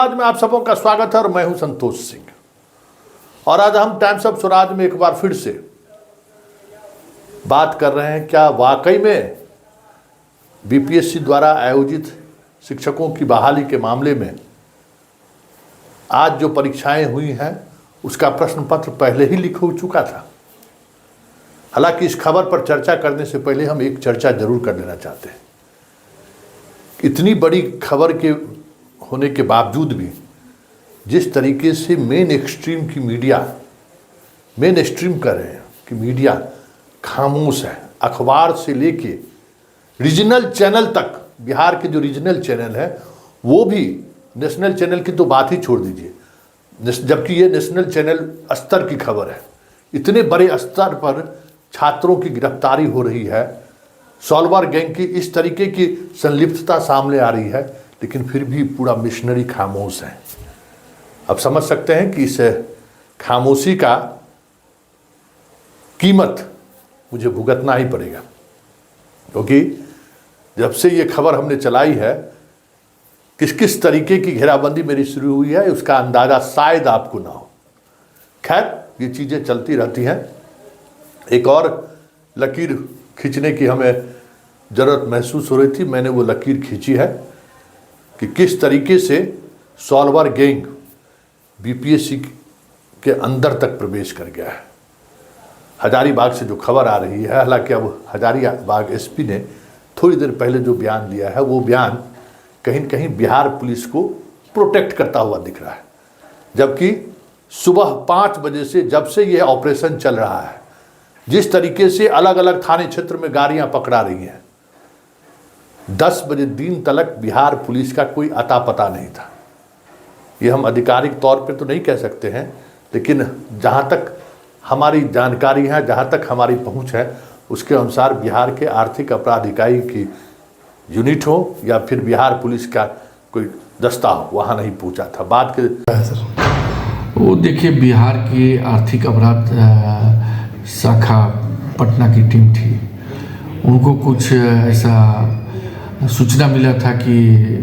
आज में आप सबों का स्वागत है और मैं हूं संतोष सिंह। और आज हम टाइम्स ऑफ स्वराज में एक बार फिर से बात कर रहे हैं, क्या वाकई में बीपीएससी द्वारा आयोजित शिक्षकों की बहाली के मामले में आज जो परीक्षाएं हुई हैं उसका प्रश्न पत्र पहले ही लिख हो चुका था। हालांकि इस खबर पर चर्चा करने से पहले हम एक चर्चा जरूर कर लेना चाहते हैं। इतनी बड़ी खबर के होने के बावजूद भी जिस तरीके से मेन स्ट्रीम कर रहे हैं कि मीडिया खामोश है, अखबार से लेके रीजनल चैनल तक, बिहार के जो रीजनल चैनल है वो भी, नेशनल चैनल की तो बात ही छोड़ दीजिए, जबकि ये नेशनल चैनल स्तर की खबर है। इतने बड़े स्तर पर छात्रों की गिरफ्तारी हो रही है, सॉल्वर गैंग की इस तरीके की संलिप्तता सामने आ रही है, लेकिन फिर भी पूरा मिशनरी खामोश है। अब समझ सकते हैं कि इस खामोशी का कीमत मुझे भुगतना ही पड़ेगा, क्योंकि जब से ये खबर हमने चलाई है, किस किस तरीके की घेराबंदी मेरी शुरू हुई है उसका अंदाज़ा शायद आपको ना हो। खैर, ये चीज़ें चलती रहती हैं। एक और लकीर खींचने की हमें ज़रूरत महसूस हो रही थी, मैंने वो लकीर खींची है कि किस तरीके से सॉल्वर गैंग बीपीएससी के अंदर तक प्रवेश कर गया है। हजारीबाग से जो खबर आ रही है, हालांकि अब हजारीबाग एसपी ने थोड़ी देर पहले जो बयान दिया है वो बयान कहीं न कहीं बिहार पुलिस को प्रोटेक्ट करता हुआ दिख रहा है, जबकि सुबह 5 बजे से जब से यह ऑपरेशन चल रहा है, जिस तरीके से अलग अलग थाने क्षेत्र में गाड़ियां पकड़ा रही हैं, 10 बजे दिन तक बिहार पुलिस का कोई अता पता नहीं था। ये हम आधिकारिक तौर पे तो नहीं कह सकते हैं, लेकिन जहाँ तक हमारी जानकारी है, जहाँ तक हमारी पहुँच है, उसके अनुसार बिहार के आर्थिक अपराध इकाई की यूनिट हो या फिर बिहार पुलिस का कोई दस्ता हो, वहाँ नहीं पहुँचा था। बात के वो देखिए, बिहार की आर्थिक अपराध शाखा पटना की टीम थी, उनको कुछ ऐसा सूचना मिला था कि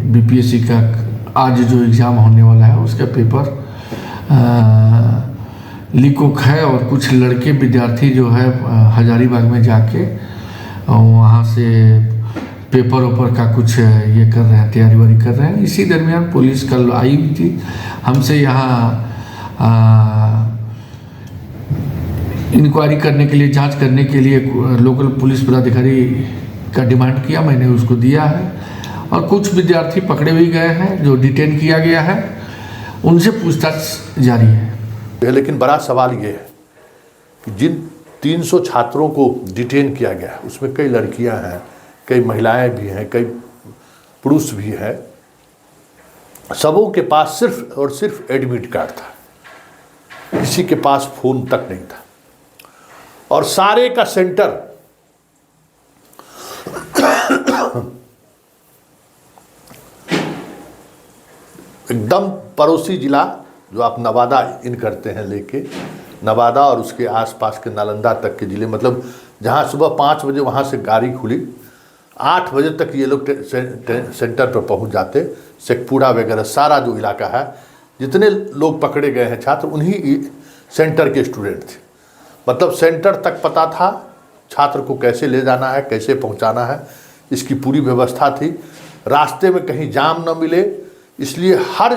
बीपीएससी का आज जो एग्ज़ाम होने वाला है उसका पेपर लीक है, और कुछ लड़के विद्यार्थी जो है हजारीबाग में जाके वहाँ से पेपर ओपर का कुछ ये कर रहे हैं, तैयारी वारी कर रहे हैं। इसी दरमियान पुलिस कल आई हुई थी, हमसे यहाँ इंक्वायरी करने के लिए, जांच करने के लिए लोकल पुलिस पदाधिकारी का डिमांड किया, मैंने उसको दिया है, और कुछ विद्यार्थी पकड़े भी गए हैं जो डिटेन किया गया है, उनसे पूछताछ जारी है। लेकिन बड़ा सवाल ये है कि जिन 300 छात्रों को डिटेन किया गया है उसमें कई लड़कियां हैं, कई महिलाएं भी हैं, कई पुरुष भी हैं। सबों के पास सिर्फ और सिर्फ एडमिट कार्ड था, किसी के पास फ़ोन तक नहीं था, और सारे का सेंटर एकदम पड़ोसी जिला, जो आप नवादा इन करते हैं, लेके नवादा और उसके आसपास के नालंदा तक के ज़िले, मतलब जहाँ सुबह 5 बजे वहाँ से गाड़ी खुली, 8 बजे तक ये लोग सेंटर पर पहुँच जाते। शेखपुरा वगैरह सारा जो इलाका है, जितने लोग पकड़े गए हैं छात्र, उन्हीं सेंटर के स्टूडेंट थे। मतलब सेंटर तक पता था छात्र को कैसे ले जाना है, कैसे पहुँचाना है, इसकी पूरी व्यवस्था थी। रास्ते में कहीं जाम न मिले, इसलिए हर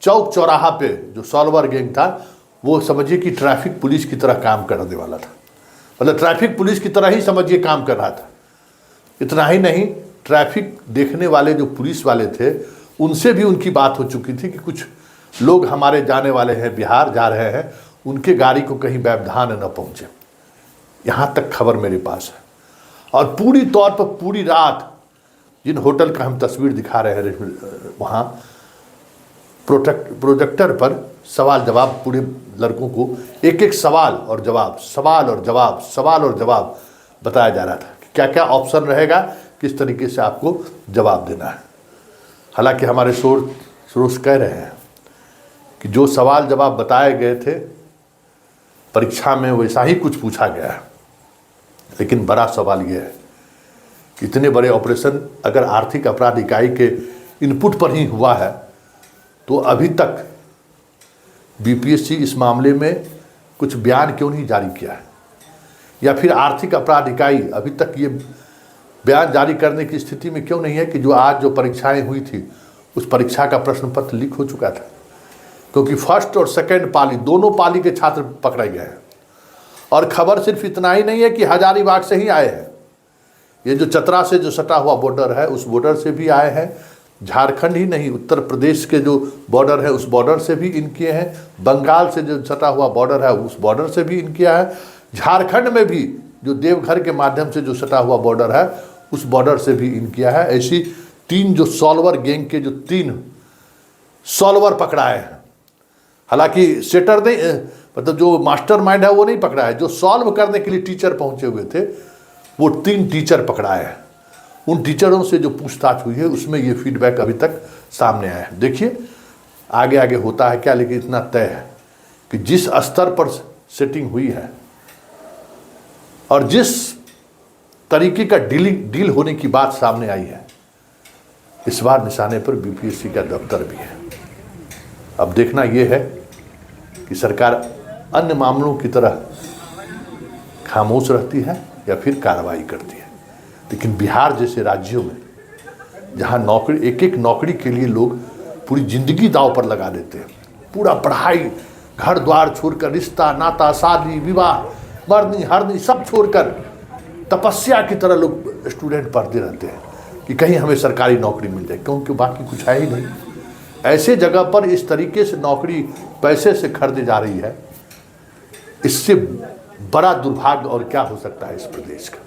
चौक चौराहा पे जो सॉल्वर गैंग था वो समझिए कि ट्रैफिक पुलिस की तरह काम करने वाला था। मतलब ट्रैफिक पुलिस की तरह ही समझिए काम कर रहा था। इतना ही नहीं, ट्रैफिक देखने वाले जो पुलिस वाले थे उनसे भी उनकी बात हो चुकी थी कि कुछ लोग हमारे जाने वाले हैं, बिहार जा रहे हैं, उनके गाड़ी को कहीं व्यवधान न पहुँचे। यहाँ तक खबर मेरे पास है। और पूरी तौर पर पूरी रात जिन होटल का हम तस्वीर दिखा रहे हैं, वहाँ प्रोजेक्टर पर सवाल जवाब, पूरे लड़कों को एक एक सवाल और जवाब बताया जा रहा था कि क्या क्या ऑप्शन रहेगा, किस तरीके से आपको जवाब देना है। हालांकि हमारे सोर्स कह रहे हैं कि जो सवाल जवाब बताए गए थे परीक्षा में वैसा ही कुछ पूछा गया है। लेकिन बड़ा सवाल यह है इतने बड़े ऑपरेशन अगर आर्थिक अपराध इकाई के इनपुट पर ही हुआ है तो अभी तक बीपीएससी इस मामले में कुछ बयान क्यों नहीं जारी किया है, या फिर आर्थिक अपराध इकाई अभी तक ये बयान जारी करने की स्थिति में क्यों नहीं है कि जो आज जो परीक्षाएं हुई थी उस परीक्षा का प्रश्न पत्र लीक हो चुका था। क्योंकि फर्स्ट और सेकेंड पाली, दोनों पाली के छात्र पकड़े गए हैं। और खबर सिर्फ इतना ही नहीं है कि हजारीबाग से ही आए हैं, ये जो चतरा से जो सटा हुआ बॉर्डर है उस बॉर्डर से भी आए हैं, झारखंड ही नहीं उत्तर प्रदेश के जो बॉर्डर है उस बॉर्डर से भी इनके हैं, बंगाल से जो सटा हुआ बॉर्डर है उस बॉर्डर से भी इनके है, झारखंड में भी जो देवघर के माध्यम से जो सटा हुआ बॉर्डर है उस बॉर्डर से भी इनके है। ऐसी 3 जो सॉल्वर गैंग के जो 3 सॉल्वर पकड़ाए हैं, हालांकि सेटर नहीं, मतलब जो मास्टरमाइंड है वो नहीं पकड़ा है, जो सॉल्व करने के लिए टीचर पहुंचे हुए थे वो 3 टीचर पकड़ाए हैं। उन टीचरों से जो पूछताछ हुई है उसमें ये फीडबैक अभी तक सामने आया है। देखिए आगे आगे होता है क्या, लेकिन इतना तय है कि जिस स्तर पर सेटिंग हुई है और जिस तरीके का डील होने की बात सामने आई है, इस बार निशाने पर बीपीएससी का दफ्तर भी है। अब देखना यह है कि सरकार अन्य मामलों की तरह खामोश रहती है या फिर कार्रवाई करती है। लेकिन बिहार जैसे राज्यों में जहां नौकरी, एक एक नौकरी के लिए लोग पूरी जिंदगी दांव पर लगा देते हैं, पूरा पढ़ाई, घर द्वार छोड़कर, रिश्ता नाता, शादी विवाह, मरनी हरनी सब छोड़कर तपस्या की तरह लोग स्टूडेंट पढ़ते रहते हैं कि कहीं हमें सरकारी नौकरी मिल जाए, क्योंकि बाकी कुछ है ही नहीं। ऐसे जगह पर इस तरीके से नौकरी पैसे से खरीदी जा रही है, इससे बड़ा दुर्भाग्य और क्या हो सकता है इस प्रदेश का।